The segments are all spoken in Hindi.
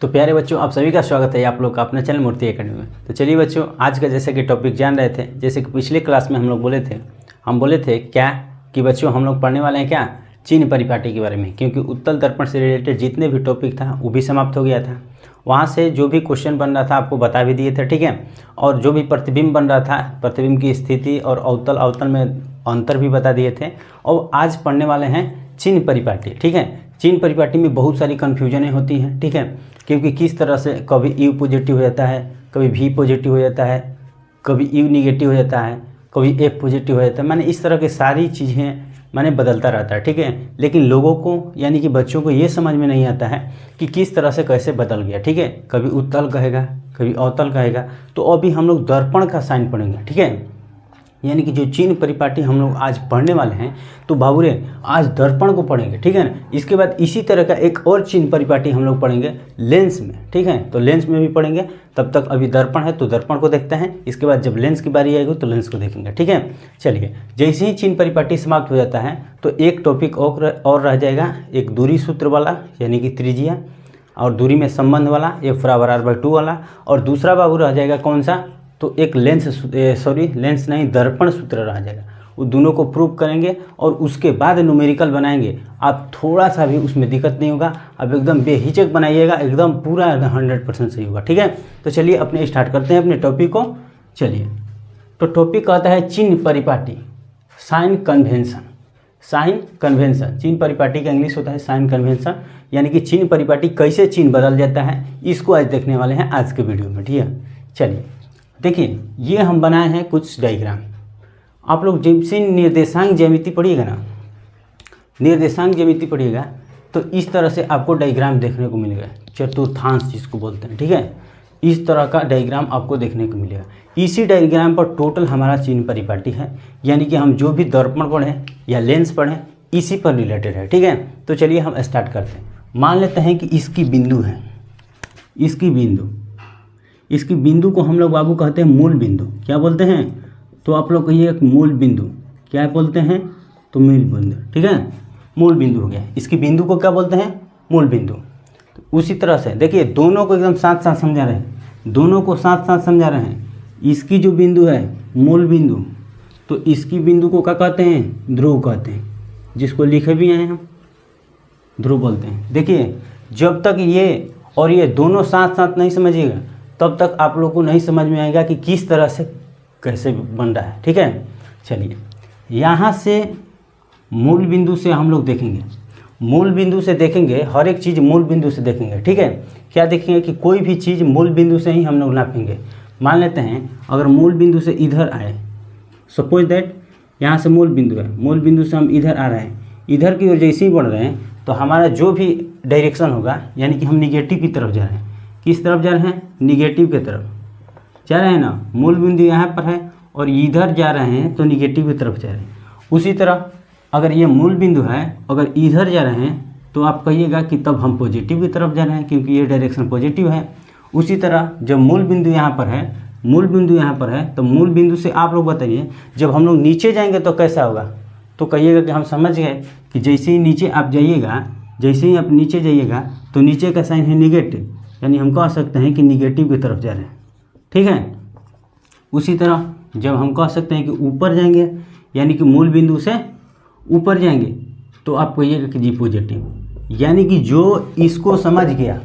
तो प्यारे बच्चों, आप सभी का स्वागत है आप लोग का अपने चैनल मूर्ति एकेडमी में। तो चलिए बच्चों, आज का जैसे कि टॉपिक जान रहे थे, जैसे कि पिछले क्लास में हम बोले थे क्या कि बच्चों हम लोग पढ़ने वाले हैं क्या चिन्ह परिपाटी के बारे में, क्योंकि उत्तल दर्पण से रिलेटेड जितने भी टॉपिक था वो भी समाप्त हो गया था। वहाँ से जो भी क्वेश्चन बन रहा था आपको बता भी दिए थे, ठीक है। और जो भी प्रतिबिंब बन रहा था, प्रतिबिंब की स्थिति और अवतल अवतल में अंतर भी बता दिए थे। और आज पढ़ने वाले हैं चिन्ह परिपाटी, ठीक है। चिन्ह परिपाटी में बहुत सारी कन्फ्यूजनें होती हैं, ठीक है, क्योंकि किस तरह से कभी यू पॉजिटिव हो जाता है, कभी वी पॉजिटिव हो जाता है, कभी यू निगेटिव हो जाता है, कभी एफ पॉजिटिव हो जाता है। मैंने इस तरह की सारी चीज़ें मैंने बदलता रहता है, ठीक है। लेकिन लोगों को यानी कि बच्चों को ये समझ में नहीं आता है कि किस तरह से कैसे बदल गया, ठीक है। कभी उत्तल कहेगा, कभी अवतल कहेगा। तो अभी हम लोग दर्पण का साइन पढ़ेंगे, ठीक है। यानी कि जो चिन्ह परिपाटी हम लोग आज पढ़ने वाले हैं, तो बाबूरे आज दर्पण को पढ़ेंगे, ठीक है ना। इसके बाद इसी तरह का एक और चिन्ह परिपाटी हम लोग पढ़ेंगे लेंस में, ठीक है। तो लेंस में भी पढ़ेंगे। तब तक अभी दर्पण है तो दर्पण को देखते हैं, इसके बाद जब लेंस की बारी आएगी तो लेंस को देखेंगे, ठीक है। चलिए, जैसे ही चिन्ह परिपाटी समाप्त हो जाता है तो एक टॉपिक और रह जाएगा, एक दूरी सूत्र वाला यानी कि त्रिज्या और दूरी में संबंध वाला F=r/2 वाला, और दूसरा बाबू रह जाएगा कौन सा, तो एक लेंस नहीं दर्पण सूत्र रह जाएगा। वो दोनों को प्रूव करेंगे और उसके बाद न्यूमेरिकल बनाएंगे। आप थोड़ा सा भी उसमें दिक्कत नहीं होगा, अब एकदम बेहिचक बनाइएगा, एकदम पूरा 100% सही होगा, ठीक है। तो चलिए अपने स्टार्ट करते हैं अपने टॉपिक को। चलिए, तो टॉपिक कहता है चिन्ह परिपाटी, साइन कन्वेंशन। साइन कन्वेंशन चिन्ह परिपाटी का इंग्लिश होता है साइन कन्वेंशन, यानी कि चिन्ह परिपाटी कैसे चिन्ह बदल जाता है, इसको आज देखने वाले हैं आज के वीडियो में, ठीक है। चलिए देखिए, ये हम बनाए हैं कुछ डायग्राम। आप लोग जैसे निर्देशांक ज्यामिति पढ़िएगा ना, निर्देशांक ज्यामिति पढ़िएगा तो इस तरह से आपको डायग्राम देखने को मिलेगा, चतुर्थांश जिसको बोलते हैं, ठीक है। इस तरह का डायग्राम आपको देखने को मिलेगा। इसी डायग्राम पर टोटल हमारा चिन्ह परिपाटी है, यानी कि हम जो भी दर्पण पढ़ें या लेंस पढ़ें इसी पर रिलेटेड है, ठीक है। तो चलिए हम स्टार्ट करते हैं। मान लेते हैं कि इसकी बिंदु है, इसकी बिंदु को हम लोग बाबू कहते हैं मूल बिंदु। क्या बोलते हैं, तो आप लोग कहिए मूल बिंदु। क्या बोलते हैं, तो मूल बिंदु, ठीक है। मूल बिंदु हो गया। इसकी बिंदु को क्या बोलते हैं, मूल बिंदु। तो उसी तरह से देखिए, दोनों को एकदम साथ साथ समझा रहे हैं, दोनों को साथ साथ समझा रहे हैं। इसकी जो बिंदु है मूल बिंदु, तो इसकी बिंदु को क्या कहते हैं, ध्रुव कहते हैं, जिसको लिखे भी हैं हम ध्रुव बोलते हैं। देखिए, जब तक ये और ये दोनों साथ साथ नहीं समझिएगा तब तक आप लोग को नहीं समझ में आएगा कि किस तरह से कैसे बन रहा है, ठीक है। चलिए, यहाँ से मूल बिंदु से हम लोग देखेंगे, मूल बिंदु से देखेंगे, हर एक चीज़ मूल बिंदु से देखेंगे, ठीक है। क्या देखेंगे कि कोई भी चीज़ मूल बिंदु से ही हम लोग नापेंगे। मान लेते हैं अगर मूल बिंदु से इधर आए, सपोज दैट यहाँ से मूल बिंदु है, मूल बिंदु से हम इधर आ रहे हैं, इधर की ओर जैसे ही बढ़ रहे हैं तो हमारा जो भी डायरेक्शन होगा, यानी कि हम निगेटिव की तरफ जा रहे हैं। किस तरफ जा रहे हैं, निगेटिव की तरफ जा रहे हैं ना। मूल बिंदु यहाँ पर है और इधर जा रहे हैं तो निगेटिव की तरफ जा रहे हैं। उसी तरह अगर ये मूल बिंदु है, अगर इधर जा रहे हैं तो आप कहिएगा कि तब हम पॉजिटिव की तरफ जा रहे हैं, क्योंकि ये डायरेक्शन पॉजिटिव है। उसी तरह जब मूल बिंदु यहाँ पर है, मूल बिंदु यहाँ पर है, तो मूल बिंदु से आप लोग बताइए जब हम लोग नीचे जाएंगे तो कैसा होगा, तो कहिएगा कि हम समझ गए कि जैसे ही नीचे आप जाइएगा, जैसे ही आप नीचे जाइएगा तो नीचे का साइन है निगेटिव, यानी हम कह सकते हैं कि निगेटिव की तरफ जा रहे हैं, ठीक है। उसी तरह जब हम कह सकते हैं कि ऊपर जाएंगे, यानी कि मूल बिंदु से ऊपर जाएंगे, तो आप कहिएगा कि जी पॉजिटिव। यानी कि जो इसको समझ गया,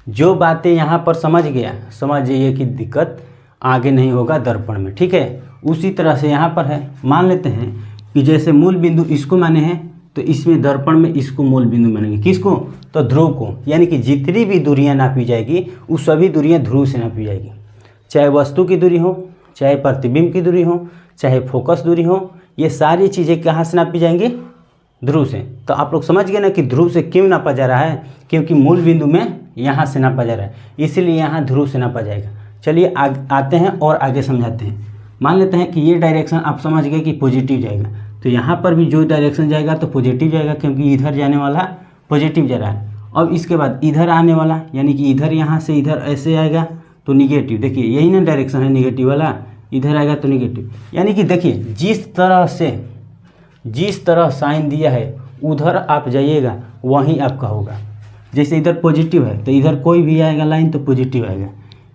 जो बातें यहाँ पर समझ गया, समझ जाइए कि दिक्कत आगे नहीं होगा दर्पण में, ठीक है। उसी तरह से यहाँ पर है, मान लेते हैं कि जैसे मूल बिंदु इसको माने हैं तो इसमें दर्पण में इसको मूल बिंदु मानेंगे। किसको, तो ध्रुव को। यानी कि जितनी भी दूरियां नापी जाएगी वो सभी दूरियां ध्रुव से नापी जाएगी, चाहे वस्तु की दूरी हो, चाहे प्रतिबिंब की दूरी हो, चाहे फोकस दूरी हो, ये सारी चीज़ें कहाँ से नापी जाएंगी, ध्रुव से। तो आप लोग समझ गए ना कि ध्रुव से क्यों नापा जा रहा है, क्योंकि मूल बिंदु में यहाँ से नापा जा रहा है, इसीलिए यहाँ ध्रुव से नापा जाएगा। चलिए आते हैं और आगे समझाते हैं। मान लेते हैं कि ये डायरेक्शन आप समझ गए कि पॉजिटिव जाएगा, तो यहाँ पर भी जो डायरेक्शन जाएगा तो पॉजिटिव जाएगा, क्योंकि इधर जाने वाला पॉजिटिव जा रहा है। अब इसके बाद इधर आने वाला, यानी कि इधर यहाँ से इधर ऐसे आएगा तो निगेटिव। देखिए यही ना डायरेक्शन है निगेटिव वाला, इधर आएगा तो निगेटिव। यानी कि देखिए जिस तरह साइन दिया है उधर आप जाइएगा वहीं आपका होगा। जैसे इधर पॉजिटिव है तो इधर कोई भी आएगा लाइन तो पॉजिटिव आएगा,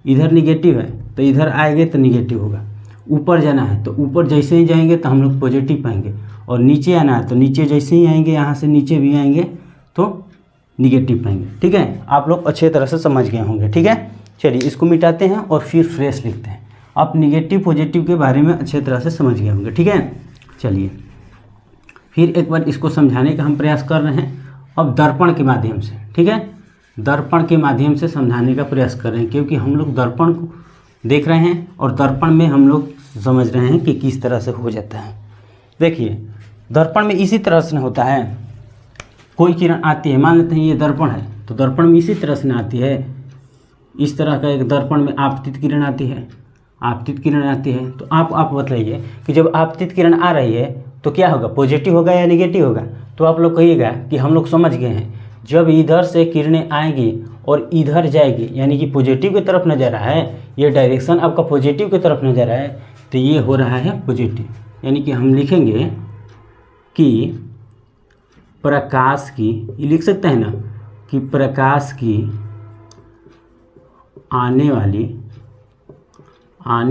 इधर निगेटिव है तो इधर आएंगे तो निगेटिव होगा। ऊपर जाना है तो ऊपर जैसे ही जाएंगे तो हम लोग पॉजिटिव पाएंगे, और नीचे आना है तो नीचे जैसे ही आएंगे यहाँ से नीचे भी आएंगे तो निगेटिव पाएंगे। ठीक है, आप लोग अच्छे तरह से समझ गए होंगे। ठीक है, चलिए इसको मिटाते हैं और फिर फ्रेश लिखते हैं। आप निगेटिव पॉजिटिव के बारे में अच्छे तरह से समझ गए होंगे। ठीक है, चलिए फिर एक बार इसको समझाने का हम प्रयास कर रहे हैं अब दर्पण के माध्यम से। ठीक है, दर्पण के माध्यम से समझाने का प्रयास कर रहे हैं, क्योंकि हम लोग दर्पण को देख रहे हैं और दर्पण में हम लोग समझ रहे हैं कि किस तरह से हो जाता है। देखिए दर्पण में इसी तरह से होता है, कोई किरण आती है, मान लेते हैं ये दर्पण है तो दर्पण में इसी तरह से आती है, इस तरह का एक दर्पण में आपतित किरण आती है, आपतित किरण आती है। तो आप बताइए कि जब आपतित किरण आ रही है तो क्या होगा, पॉजिटिव होगा या निगेटिव होगा? तो आप लोग कहिएगा कि हम लोग समझ गए हैं, जब इधर से किरणें आएंगी और इधर जाएगी यानी कि पॉजिटिव की तरफ नजर आ रहा है, ये डायरेक्शन आपका पॉजिटिव की तरफ नजर आ रहा है तो ये हो रहा है पॉजिटिव। यानी कि हम लिखेंगे कि प्रकाश की, ये लिख सकते हैं ना कि प्रकाश की आने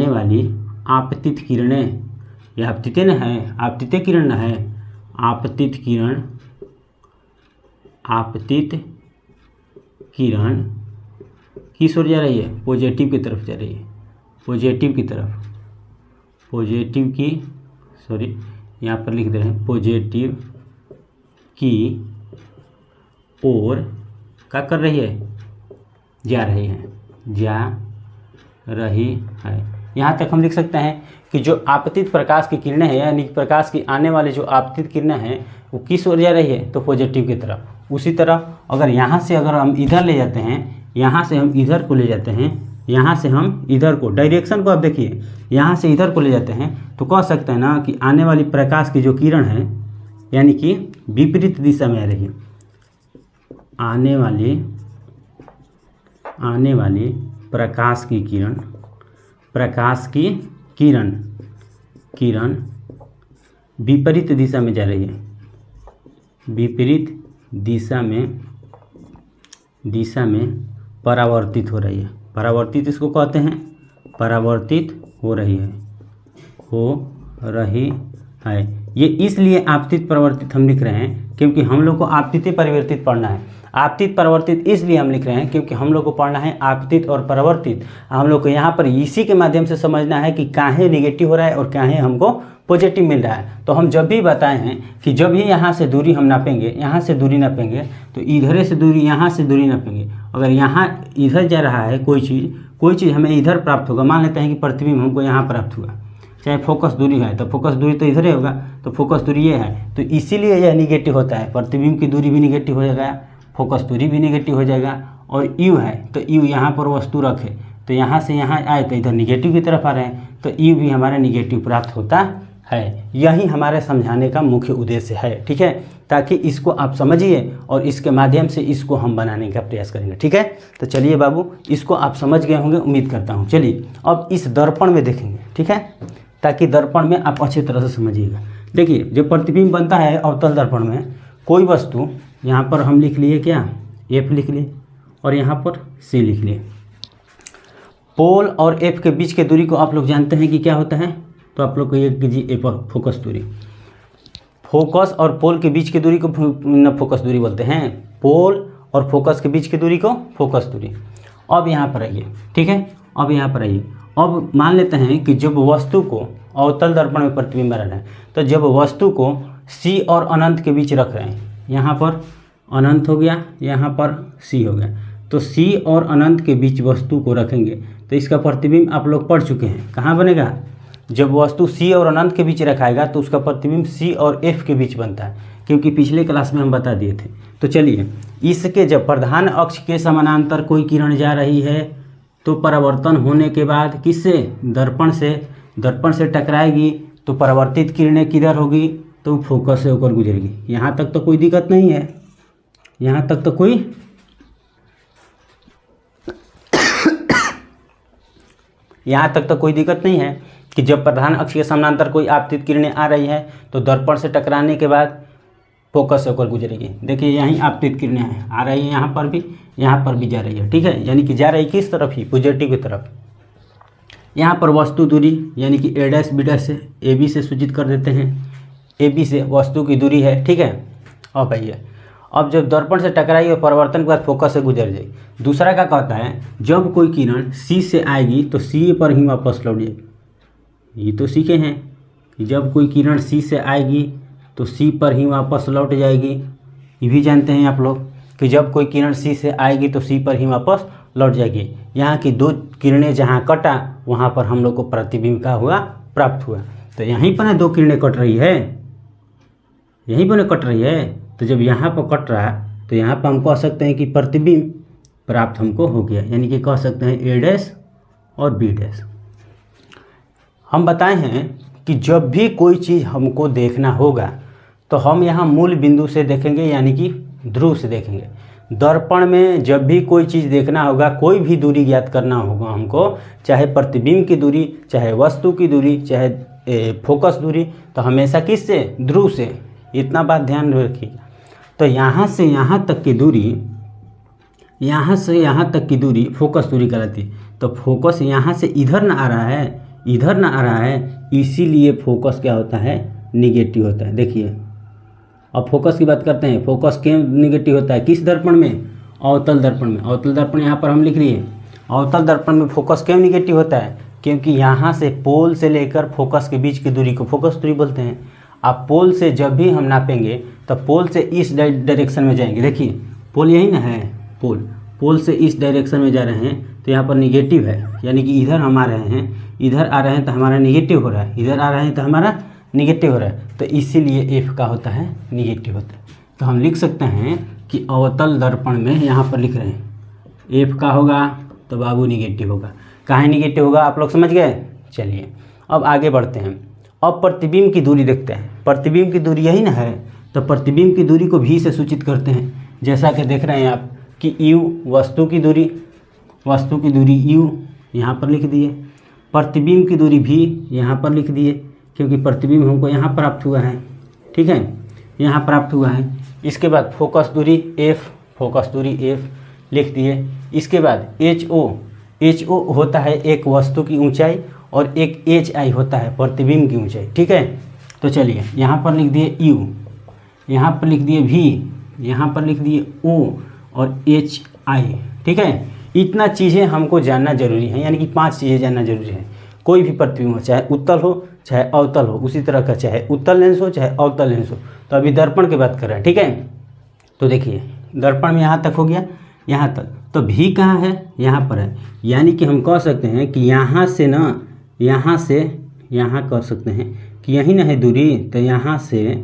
वाली आपतित किरणें, ये आपतित न है, आपतित किरण न है, आपतित किरण किस ओर जा रही है, पॉजिटिव की तरफ जा रही है, पॉजिटिव की सॉरी यहाँ पर लिख दे रहे हैं पॉजिटिव की ओर क्या कर रही है, जा रही है। यहाँ तक हम लिख सकते हैं कि जो आपतित प्रकाश की किरणें हैं यानी प्रकाश की आने वाली जो आपतित किरणें हैं वो किस ओर जा रही है, तो पॉजिटिव की तरफ। उसी तरह अगर यहाँ से अगर हम इधर ले जाते हैं, यहाँ से हम इधर को ले जाते हैं, यहाँ से हम इधर को, डायरेक्शन को आप देखिए, यहाँ से इधर को ले जाते हैं तो कह सकते हैं ना कि आने वाली प्रकाश की जो किरण है यानी कि विपरीत दिशा में आ रही है, आने वाली प्रकाश की किरण विपरीत दिशा में जा रही है, विपरीत दिशा में परावर्तित हो रही है। परावर्तित इसको कहते हैं, परावर्तित हो रही है। ये इसलिए आपतित परिवर्तित हम लिख रहे हैं क्योंकि हम लोग को आपतित परिवर्तित पढ़ना है। आपतित परिवर्तित इसलिए हम लिख रहे हैं क्योंकि हम लोग को पढ़ना है आपतित और परिवर्तित। हम लोग को यहाँ पर इसी के माध्यम से समझना है कि काहे निगेटिव हो रहा है और काहे हमको पॉजिटिव मिल रहा है। तो हम जब भी बताए हैं कि जब भी यहाँ से दूरी हम नापेंगे, यहाँ से दूरी नापेंगे तो इधर से दूरी, यहाँ से दूरी नापेंगे। अगर यहाँ इधर जा रहा है कोई चीज़ हमें इधर प्राप्त होगा, मान लेते हैं कि प्रतिबिंब हमको यहाँ प्राप्त हुआ, चाहे फोकस दूरी है तो फोकस दूरी तो इधर ही होगा, तो फोकस दूरी ये है तो इसीलिए यह निगेटिव होता है। प्रतिबिंब की दूरी भी निगेटिव हो जाएगा, फोकस दूरी भी निगेटिव हो जाएगा। और यू है तो यू यहाँ पर वस्तु रखे तो यहाँ से यहाँ आए तो इधर निगेटिव की तरफ आ रहे हैं तो यू भी हमारा निगेटिव प्राप्त होता है। यही हमारे समझाने का मुख्य उद्देश्य है। ठीक है, ताकि इसको आप समझिए और इसके माध्यम से इसको हम बनाने का प्रयास करेंगे। ठीक है, तो चलिए बाबू, इसको आप समझ गए होंगे उम्मीद करता हूँ। चलिए अब इस दर्पण में देखेंगे। ठीक है, ताकि दर्पण में आप अच्छी तरह से समझिएगा। देखिए जो प्रतिबिंब बनता है अवतल दर्पण में, कोई वस्तु, यहाँ पर हम लिख लिए क्या, एफ लिख लिए और यहाँ पर सी लिख लिए। पोल और एफ के बीच के दूरी को आप लोग जानते हैं कि क्या होता है, तो आप लोग कहिए कि जी ए पर फोकस दूरी। फोकस और पोल के बीच की दूरी को फोकस दूरी बोलते हैं, पोल और फोकस के बीच की दूरी को फोकस दूरी। अब यहाँ पर आइए। ठीक है, अब यहाँ पर आइए। अब मान लेते हैं कि जब वस्तु को अवतल दर्पण में प्रतिबिंब बना है तो जब वस्तु को सी और अनंत के बीच रख रहे हैं, यहाँ पर अनंत हो गया, यहाँ पर सी हो गया, तो सी और अनंत के बीच वस्तु को रखेंगे तो इसका प्रतिबिंब आप लोग पढ़ चुके हैं। कहाँ बनेगा, जब वस्तु सी और अनंत के बीच रखाएगा तो उसका प्रतिबिंब सी और एफ के बीच बनता है, क्योंकि पिछले क्लास में हम बता दिए थे। तो चलिए, इसके जब प्रधान अक्ष के समानांतर कोई किरण जा रही है तो परावर्तन होने के बाद किससे, दर्पण से टकराएगी तो परावर्तित किरणें किधर होगी, तो फोकस से होकर गुजरेगी। यहाँ तक तो कोई दिक्कत नहीं है, यहाँ तक तो कोई दिक्कत नहीं है कि जब प्रधान अक्ष के समानांतर कोई आपतित किरणें आ रही है तो दर्पण से टकराने के बाद फोकस से होकर गुजरेगी। देखिए यहीं आपतित किरणें हैं, आ रही है यहाँ पर भी जा रही है, ठीक है, यानी कि जा रही किस तरफ ही, पॉजिटिव की तरफ। यहाँ पर वस्तु दूरी यानी कि a डैश b डैश से AB से सूचित कर देते हैं, AB से वस्तु की दूरी है, ठीक है। अब भैया अब जब दर्पण से टकराई और परिवर्तन के बाद फोकस से गुजर जाए। दूसरा क्या कहता है, जब कोई किरण C से आएगी तो C पर ही वापस लौट जाएगी। ये तो सीखे हैं कि जब कोई किरण C से आएगी तो C पर ही वापस लौट जाएगी। ये भी जानते हैं आप लोग कि जब कोई किरण C से आएगी तो C पर ही वापस लौट जाएगी। यहाँ की दो किरणें जहाँ कटा वहाँ पर हम लोग को प्रतिबिंब का हुआ, प्राप्त हुआ। तो यहीं पर ना दो किरणें कट रही है, यहीं पर कट रही है, तो जब यहाँ पर कट रहा है तो यहाँ पर हम कह सकते हैं कि प्रतिबिंब प्राप्त हमको हो गया, यानी कि कह सकते हैं A डैश और B डैश। हम बताए हैं कि जब भी कोई चीज़ हमको देखना होगा तो हम यहाँ मूल बिंदु से देखेंगे, यानी कि ध्रुव से देखेंगे। दर्पण में जब भी कोई चीज़ देखना होगा, कोई भी दूरी ज्ञात करना होगा हमको, चाहे प्रतिबिंब की दूरी, चाहे वस्तु की दूरी, चाहे फोकस दूरी, तो हमेशा किस से, ध्रुव से। इतना बात ध्यान रखिएगा। तो यहाँ से यहाँ तक की दूरी, यहाँ से यहाँ तक की दूरी फोकस दूरी कहलाती है। तो फोकस यहाँ से इधर ना आ रहा है, इधर ना आ रहा है, इसीलिए फोकस क्या होता है, निगेटिव होता है। देखिए अब फोकस की बात करते हैं। फोकस क्यों निगेटिव होता है, किस दर्पण में, अवतल दर्पण में। अवतल दर्पण यहाँ पर हम लिख लिए। अवतल दर्पण में फोकस क्यों निगेटिव होता है, क्योंकि यहाँ से पोल से लेकर फोकस के बीच की दूरी को फोकस दूरी बोलते हैं। अब पोल से जब भी हम नापेंगे तो पोल से इस डायरेक्शन में जाएंगे। देखिए पोल यही ना है, पोल से इस डायरेक्शन में जा रहे हैं तो यहाँ पर निगेटिव है, यानी कि इधर हम आ रहे हैं, इधर आ रहे हैं तो हमारा निगेटिव हो रहा है, इधर आ रहे हैं तो हमारा निगेटिव हो रहा है। तो इसीलिए एफ का होता है, निगेटिव होता है। तो हम लिख सकते हैं कि अवतल दर्पण में यहाँ पर लिख रहे हैं एफ का होगा तो बाबू निगेटिव होगा। काहे निगेटिव होगा, आप लोग समझ गए। चलिए अब आगे बढ़ते हैं। अब प्रतिबिंब की दूरी देखते हैं। प्रतिबिंब की दूरी यही ना है, तो प्रतिबिंब की दूरी को भी से सूचित करते हैं। जैसा कि देख रहे हैं आप कि u वस्तु की दूरी u यहाँ पर लिख दिए, प्रतिबिंब की दूरी भी यहाँ पर लिख दिए, क्योंकि प्रतिबिंब हमको यहाँ प्राप्त हुआ है, ठीक है, यहाँ प्राप्त हुआ है। इसके बाद फोकस दूरी f लिख दिए। इसके बाद ho होता है एक वस्तु की ऊंचाई और एक hi होता है प्रतिबिंब की ऊंचाई, ठीक है। तो चलिए यहाँ पर लिख दिए u, यहाँ पर लिख दिए v, यहाँ पर लिख दिए o और hi, ठीक है। इतना चीज़ें हमको जानना जरूरी है, यानी कि 5 चीज़ें जानना जरूरी है। कोई भी प्रतिबिंब हो, चाहे उत्तल हो चाहे अवतल हो, उसी तरह का चाहे उत्तल लेंस हो चाहे अवतल लेंस हो। तो अभी दर्पण की बात कर रहे हैं, ठीक है। तो देखिए दर्पण में यहाँ तक हो गया, यहाँ तक। तो भी कहाँ है, यहाँ पर है, यानी कि हम कह सकते हैं कि यहाँ से ना, यहाँ से यहाँ कर सकते हैं कि यही ना है दूरी, तो यहाँ से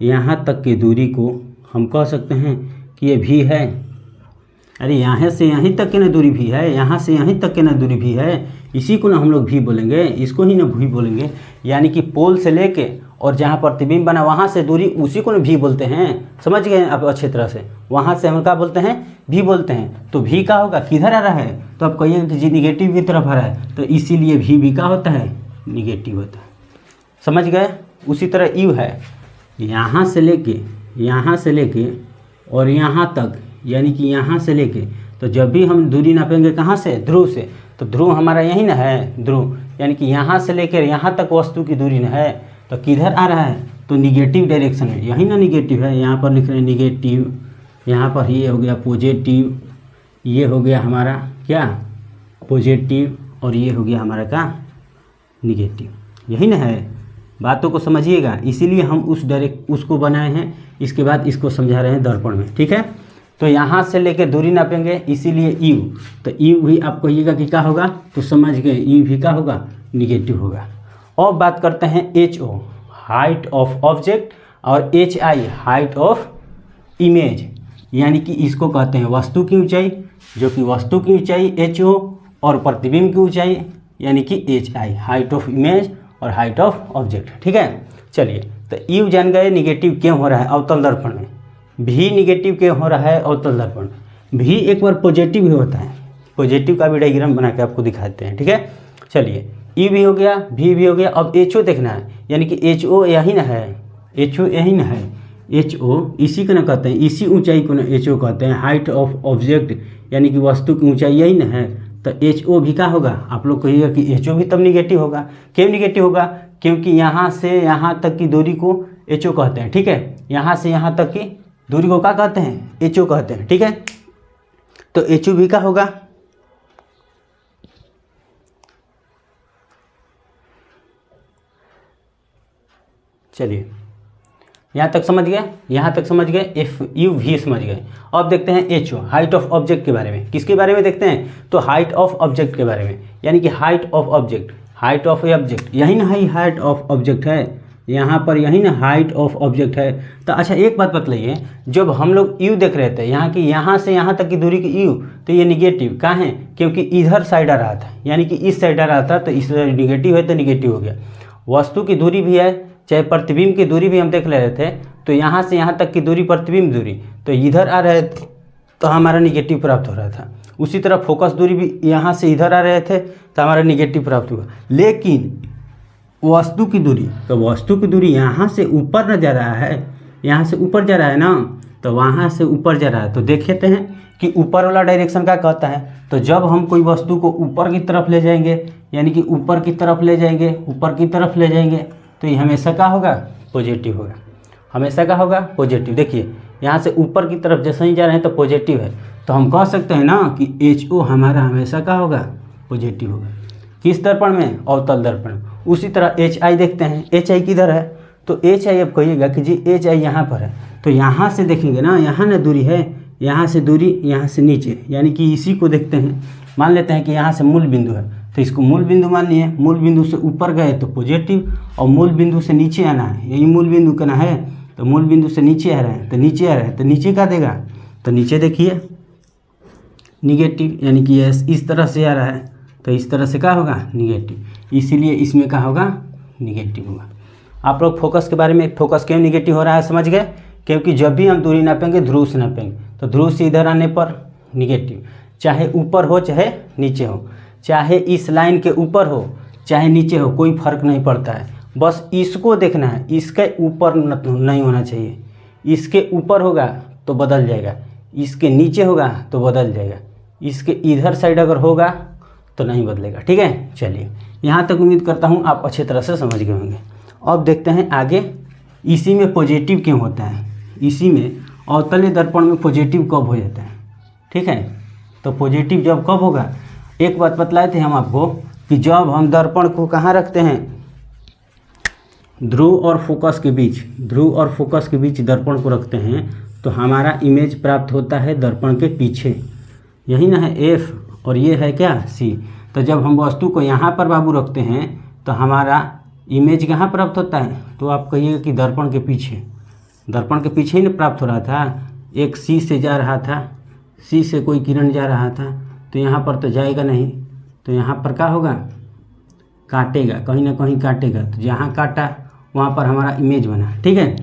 यहाँ तक की दूरी को हम कह सकते हैं कि ये भी है। अरे यहाँ से यहीं तक की ना दूरी भी है, यहाँ से यहीं तक की ना दूरी भी है, इसी को ना हम लोग भी बोलेंगे, इसको ही ना भी बोलेंगे। यानी कि पोल से लेके और जहाँ प्रतिबिंब बना वहाँ से दूरी, उसी को ना भी बोलते हैं। समझ गए आप अच्छी तरह से। वहाँ से हम क्या बोलते हैं, भी बोलते हैं। तो भी का होगा, किधर आ रहा है, तो आप कहिए कि जी निगेटिव की तरफ आ रहा है, तो इसीलिए भी का होता है, निगेटिव होता है। समझ गए। उसी तरह यू है, यहाँ से लेके और यहाँ तक, यानी कि यहाँ से लेके, तो जब भी हम दूरी नापेंगे कहाँ से, ध्रुव से, तो ध्रुव हमारा यही ना है, ध्रुव, यानी कि यहाँ से लेकर यहाँ तक वस्तु की दूरी ना है, तो किधर आ रहा है, तो निगेटिव डायरेक्शन में। यही ना निगेटिव है, यहाँ पर लिख रहे हैं निगेटिव, यहाँ पर ये हो गया पॉजिटिव, ये हो गया हमारा क्या, पॉजिटिव, और ये हो गया हमारा क्या, निगेटिव। यही ना है, बातों को समझिएगा। इसीलिए हम उसको बनाए हैं। इसके बाद इसको समझा रहे हैं दर्पण में, ठीक है। तो यहाँ से लेकर दूरी नापेंगे, इसीलिए यू, तो यू भी आप कहिएगा कि क्या होगा, तो समझ गए, यू भी क्या होगा, निगेटिव होगा। और बात करते हैं HO, हाइट ऑफ ऑब्जेक्ट, और HI, हाइट ऑफ इमेज, यानी कि इसको कहते हैं वस्तु की ऊंचाई, जो कि वस्तु की ऊंचाई HO, और प्रतिबिंब की ऊंचाई यानी कि HI, हाइट ऑफ इमेज और हाइट ऑफ ऑब्जेक्ट, ठीक है। चलिए, तो यू जान गए निगेटिव क्यों हो रहा है अवतल दर्पण में, भी निगेटिव क्यों हो रहा है अवतल दर्पण में। भी एक बार पॉजिटिव भी होता है, पॉजिटिव का भी डायग्राम बना के आपको दिखाते हैं, ठीक है। चलिए, ई भी हो गया, भी हो गया। अब HO देखना है, यानी कि HO यही ना है, HO यही ना है, एच ओ, इसी को ना कहते हैं, इसी ऊंचाई को ना एच ओ कहते हैं, हाइट ऑफ ऑब्जेक्ट यानी कि वस्तु की ऊंचाई यही ना है। तो एच ओ भी क्या होगा, आप लोग कहिएगा कि एच ओ भी तब निगेटिव होगा। क्यों निगेटिव होगा, क्योंकि यहाँ से यहाँ तक की दूरी को एच ओ कहते हैं, ठीक है। यहाँ से यहाँ तक की दूरी को क्या कहते हैं, एच ओ कहते हैं, ठीक है। तो एच ओ भी क्या होगा, चलिए यहाँ तक समझ गए, यहाँ तक समझ गए, एफ यू भी समझ गए। अब देखते हैं H O, height of object के बारे में। किसके बारे में देखते हैं, तो हाइट ऑफ ऑब्जेक्ट के बारे में, यानी कि height of object, height of object यही ना है, हाइट ऑफ ऑब्जेक्ट है यहाँ पर, यही ना हाइट ऑफ ऑब्जेक्ट है। तो अच्छा एक बात बतलाइए, जब हम लोग यू देख रहे थे यहाँ की, यहाँ से यहाँ तक की दूरी की यू, तो ये निगेटिव कहाँ है, क्योंकि इधर साइड आ रहा था, यानी कि इस साइड आ रहा था, तो इस निगेटिव है तो निगेटिव हो गया। वस्तु की दूरी भी है, चाहे प्रतिबिंब की दूरी भी हम देख ले रहे थे, तो यहाँ से यहाँ तक की दूरी प्रतिबिंब दूरी, तो इधर आ रहे थे तो हमारा निगेटिव प्राप्त हो रहा था। उसी तरह फोकस दूरी भी यहाँ से इधर आ रहे थे तो हमारा निगेटिव प्राप्त हुआ। लेकिन वस्तु की दूरी, तो वस्तु की दूरी यहाँ से ऊपर न जा रहा है, यहाँ से ऊपर जा रहा है ना, तो वहाँ से ऊपर जा रहा है। तो देखते हैं कि ऊपर वाला डायरेक्शन क्या कहता है। तो जब हम कोई वस्तु को ऊपर की तरफ ले जाएंगे, यानी कि ऊपर की तरफ ले जाएंगे, ऊपर की तरफ ले जाएंगे, तो ये हमेशा क्या होगा, पॉजिटिव होगा, हमेशा क्या होगा, पॉजिटिव। देखिए यहाँ से ऊपर की तरफ जैसे ही जा रहे हैं तो पॉजिटिव है, तो हम कह सकते हैं ना कि एच ओ हमारा हमेशा क्या होगा, पॉजिटिव होगा। किस दर्पण में, अवतल दर्पण में। उसी तरह एच आई देखते हैं, एच आई किधर है, तो एच आई अब कहिएगा कि जी एच आई यहाँ पर है, तो यहाँ से देखेंगे ना, यहाँ ना दूरी है, यहाँ से दूरी, यहाँ से नीचे, यानी कि इसी को देखते हैं। मान लेते हैं कि यहाँ से मूल बिंदु है, तो इसको मूल बिंदु मान लिए। मूल बिंदु से ऊपर गए तो पॉजिटिव, और मूल बिंदु से नीचे आना है, यही मूल बिंदु का ना है, तो मूल बिंदु से नीचे आ रहे हैं, तो नीचे आ रहे हैं, तो नीचे क्या देगा, तो नीचे देखिए निगेटिव, यानी कि इस तरह से आ रहा है, तो इस तरह से क्या होगा, निगेटिव। इसीलिए इसमें क्या होगा, निगेटिव होगा। आप लोग फोकस के बारे में, फोकस क्यों निगेटिव हो रहा है समझ गए, क्योंकि जब भी हम दूरी नापेंगे ध्रुव से नापेंगे, तो ध्रुव से इधर आने पर निगेटिव, चाहे ऊपर हो चाहे नीचे हो, चाहे इस लाइन के ऊपर हो चाहे नीचे हो, कोई फर्क नहीं पड़ता है। बस इसको देखना है, इसके ऊपर नहीं होना चाहिए। इसके ऊपर होगा तो बदल जाएगा, इसके नीचे होगा तो बदल जाएगा, इसके इधर साइड अगर होगा तो नहीं बदलेगा, ठीक है। चलिए यहाँ तक उम्मीद करता हूँ आप अच्छे तरह से समझ गए होंगे। अब देखते हैं आगे, इसी में पॉजिटिव क्यों होता है, इसी में अवतलीय दर्पण में पॉजिटिव कब हो जाता है, ठीक है। तो पॉजिटिव जब कब होगा, एक बात बतलाए थे हम आपको कि जब हम दर्पण को कहाँ रखते हैं, ध्रुव और फोकस के बीच, ध्रुव और फोकस के बीच दर्पण को रखते हैं, तो हमारा इमेज प्राप्त होता है दर्पण के पीछे, यही ना है एफ, और ये है क्या, सी। तो जब हम वस्तु को यहाँ पर बाबू रखते हैं तो हमारा इमेज कहाँ प्राप्त होता है, तो आप कहिएगा कि दर्पण के पीछे, दर्पण के पीछे ही ना प्राप्त हो रहा था। एक सी से जा रहा था, सी से कोई किरण जा रहा था, तो यहाँ पर तो जाएगा नहीं, तो यहाँ पर क्या होगा, काटेगा, कहीं ना कहीं काटेगा, तो जहाँ काटा वहाँ पर हमारा इमेज बना, ठीक है।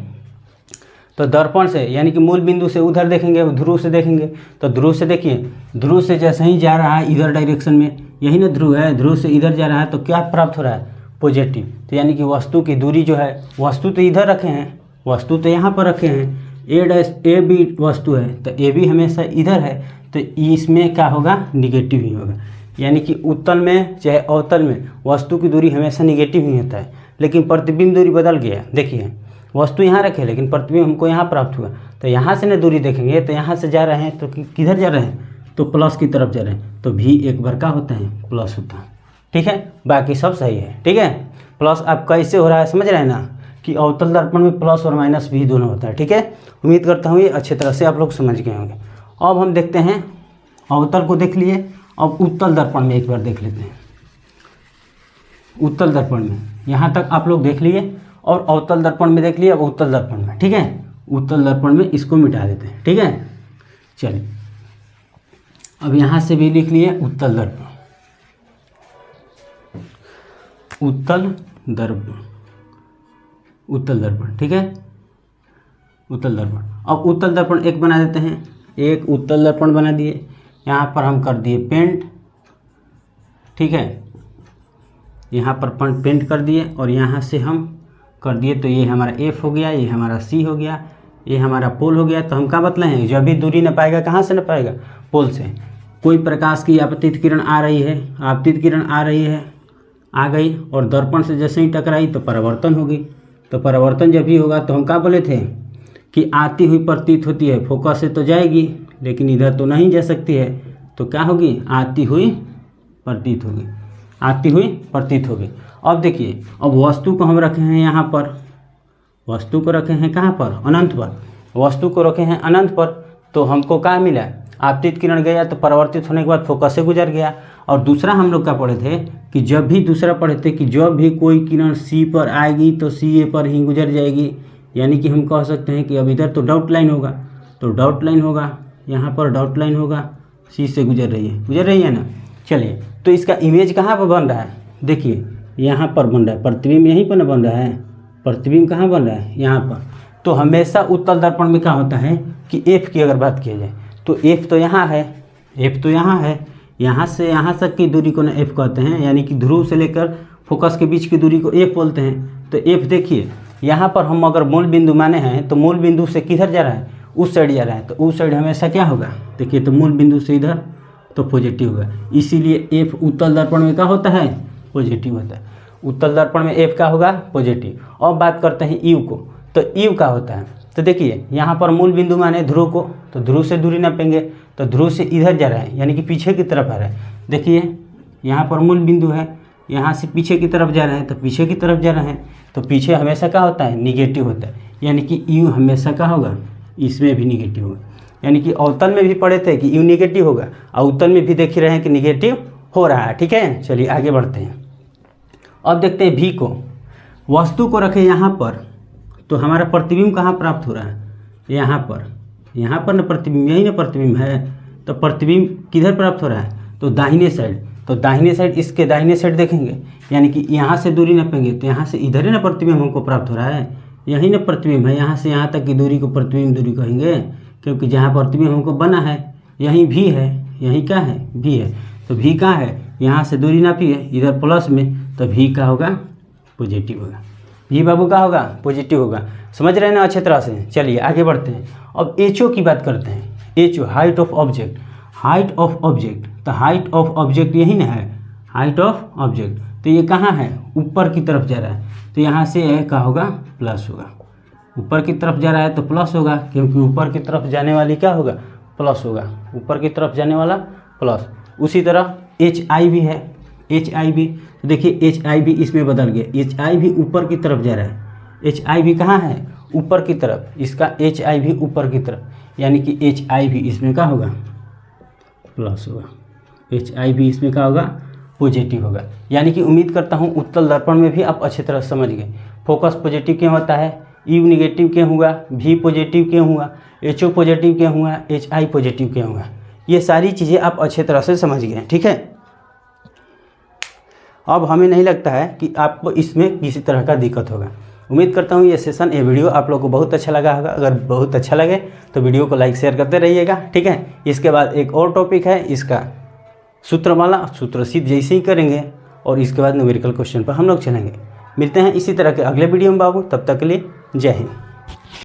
तो दर्पण से यानी कि मूल बिंदु से उधर देखेंगे, ध्रुव से देखेंगे, तो ध्रुव से देखिए, ध्रुव से जैसे ही जा रहा है इधर डायरेक्शन में, यही ना ध्रुव है, ध्रुव से इधर जा रहा है, तो क्या प्राप्त हो रहा है, पॉजिटिव। तो यानी कि वस्तु की दूरी जो है, वस्तु तो इधर रखे हैं, वस्तु तो यहाँ पर रखे हैं, ए बी वस्तु है, तो ए बी हमेशा इधर है, तो इसमें क्या होगा, निगेटिव ही होगा। यानी कि उत्तल में चाहे अवतल में वस्तु की दूरी हमेशा निगेटिव ही होता है, लेकिन प्रतिबिंब दूरी बदल गया। देखिए वस्तु यहाँ रखे लेकिन प्रतिबिंब हमको यहाँ प्राप्त हुआ, तो यहाँ से न दूरी देखेंगे, तो यहाँ से जा रहे हैं तो किधर जा रहे हैं, तो प्लस की तरफ जा रहे हैं, तो भी एक बार का होता है, प्लस होता है, ठीक है। बाकी सब सही है, ठीक है। प्लस आप कैसे हो रहा है समझ रहे हैं ना, कि अवतल दर्पण में प्लस और माइनस भी दोनों होता है, ठीक है। उम्मीद करता हूँ ये अच्छे तरह से आप लोग समझ गए होंगे। अब हम देखते हैं, अवतल को देख लिए, अब उत्तल दर्पण में एक बार देख लेते हैं। उत्तल दर्पण में यहाँ तक आप लोग देख लिए, और अवतल दर्पण में देख लिए, अब उत्तल दर्पण में, ठीक है। उत्तल दर्पण में इसको मिटा देते हैं, ठीक है। चलिए अब यहाँ से भी लिख लिए उत्तल दर्पण, उत्तल दर्पण, उत्तल दर्पण, ठीक है। उत्तल दर्पण, अब उत्तल दर्पण एक बना देते हैं, एक उत्तल दर्पण बना दिए, यहाँ पर हम कर दिए पेंट, ठीक है। यहाँ पर पेंट कर दिए और यहाँ से हम कर दिए, तो ये हमारा एफ हो गया, ये हमारा सी हो गया, ये हमारा पोल हो गया। तो हम क्या बतलाएं, जब भी दूरी न पाएगा, कहाँ से न पाएगा, पोल से। कोई प्रकाश की आपतित किरण आ रही है, आपतित किरण आ रही है, आ गई और दर्पण से जैसे ही टकराई तो परावर्तन होगी। तो परावर्तन जब भी होगा तो हम क्या बोले थे कि आती हुई प्रतीत होती है, फोकस से तो जाएगी लेकिन इधर तो नहीं जा सकती है, तो क्या होगी, आती हुई प्रतीत होगी, आती हुई प्रतीत होगी। अब देखिए, अब वस्तु को हम रखे हैं यहाँ पर, वस्तु को रखे हैं कहाँ पर, अनंत पर, वस्तु को रखे हैं अनंत पर। तो हमको क्या मिला, आपतित किरण गया तो परावर्तित होने के बाद फोकस से गुजर गया। और दूसरा हम लोग क्या पढ़े थे कि जब भी दूसरा पढ़े थे कि जब भी कोई किरण सी पर आएगी तो सी ए पर ही गुजर जाएगी। यानी कि हम कह सकते हैं कि अब इधर तो डॉट लाइन होगा, तो डॉट लाइन होगा, यहाँ पर डॉट लाइन होगा, सी से गुजर रही है ना। चलिए, तो इसका इमेज कहाँ पर बन रहा है, देखिए यहाँ पर बन रहा है, प्रतिबिंब यहीं पर ना बन रहा है, प्रतिबिंब कहाँ बन रहा है, यहाँ पर। तो हमेशा उत्तल दर्पण में क्या होता है कि एफ की अगर बात की जाए तो एफ तो यहाँ है, एफ तो यहाँ है, यहाँ से यहाँ तक की दूरी को ना एफ कहते हैं, यानी कि ध्रुव से लेकर फोकस के बीच की दूरी को एफ बोलते हैं। तो एफ देखिए, यहाँ पर हम अगर मूल बिंदु माने हैं तो मूल बिंदु से किधर जा रहा है, उस साइड जा रहा है, तो उस साइड हमेशा क्या होगा, देखिए तो मूल बिंदु से इधर तो पॉजिटिव होगा। इसीलिए एफ उत्तल दर्पण में क्या होता है, पॉजिटिव होता है। उत्तल दर्पण में एफ का होगा, पॉजिटिव। अब बात करते हैं यू को, तो यू का होता है, तो देखिए यहाँ पर मूल बिंदु माने ध्रुव को, तो ध्रुव से दूरी नापेंगे, तो ध्रुव से इधर जा रहा है यानी कि पीछे की तरफ आ रहा है। देखिए यहाँ पर मूल बिंदु है, यहाँ से पीछे की तरफ जा रहा है, तो पीछे की तरफ जा रहा है, तो पीछे हमेशा क्या होता है, निगेटिव होता है। यानी कि यू हमेशा क्या होगा, इसमें भी निगेटिव होगा। यानी कि अवतल में भी पढ़े थे कि यू निगेटिव होगा, और उत्तल में भी देख ही रहे हैं कि निगेटिव हो रहा है। ठीक है, चलिए आगे बढ़ते हैं। अब देखते हैं भी को, वस्तु को रखें यहाँ पर, तो हमारा प्रतिबिंब कहाँ प्राप्त हो रहा है, यहाँ पर न प्रतिबिंब, यही ना प्रतिबिंब है, तो प्रतिबिंब किधर प्राप्त हो रहा है, तो दाहिने साइड। तो दाहिने साइड, इसके दाहिने साइड देखेंगे यानी कि यहाँ से दूरी नापेंगे तो यहाँ से इधर ही ना प्रतिबिंब हमको प्राप्त हो रहा है, यही ना प्रतिबिंब है, यहाँ से यहाँ तक की दूरी को प्रतिबिंब दूरी कहेंगे, क्योंकि जहाँ प्रतिबिंब हमको बना है यहीं भी है, यहीं क्या है, भी है। तो भी कहाँ है, यहाँ से दूरी नापी है इधर प्लस में, तो भी का होगा, पॉजिटिव होगा। भी बाबू का होगा, पॉजिटिव होगा। समझ रहे हैं ना अच्छे तरह से। चलिए आगे बढ़ते हैं। अब एचओ की बात करते हैं। HO, height of object, height of object, तो हाइट ऑफ ऑब्जेक्ट यही ना है, हाइट ऑफ ऑब्जेक्ट। तो ये कहाँ है, ऊपर की तरफ जा रहा है, तो यहाँ से क्या होगा, प्लस होगा। ऊपर की तरफ जा रहा है तो प्लस होगा, क्योंकि ऊपर की तरफ जाने वाली क्या होगा, प्लस होगा, ऊपर की तरफ जाने वाला प्लस। उसी तरह एच आई भी है, एच आई भी, तो देखिए एच आई भी इसमें बदल गया, एच आई भी ऊपर की तरफ जा रहा है, एच आई भी कहाँ है, ऊपर की तरफ, इसका एच आई भी ऊपर की तरफ, यानी कि एच आई भी इसमें क्या होगा, प्लस होगा, एच आई भी इसमें क्या होगा, पॉजिटिव होगा। यानी कि उम्मीद करता हूँ उत्तल दर्पण में भी आप अच्छी तरह समझ गए। फोकस पॉजिटिव क्यों होता है, यू निगेटिव क्यों हुआ, भी पॉजिटिव क्यों हुआ, एच ओ पॉजिटिव क्यों हुआ, एच आई पॉजिटिव क्यों हुआ, ये सारी चीज़ें आप अच्छे तरह से समझ गए। ठीक है, अब हमें नहीं लगता है कि आपको इसमें किसी तरह का दिक्कत होगा। उम्मीद करता हूँ ये सेशन, ये वीडियो आप लोगों को बहुत अच्छा लगा होगा। अगर बहुत अच्छा लगे तो वीडियो को लाइक शेयर करते रहिएगा। ठीक है, इसके बाद एक और टॉपिक है, इसका सूत्रमाला, सूत्रसिद्ध जैसे ही करेंगे, और इसके बाद न्यूमेरिकल क्वेश्चन पर हम लोग चलेंगे। मिलते हैं इसी तरह के अगले वीडियो में बाबू, तब तक के लिए जय हिंद।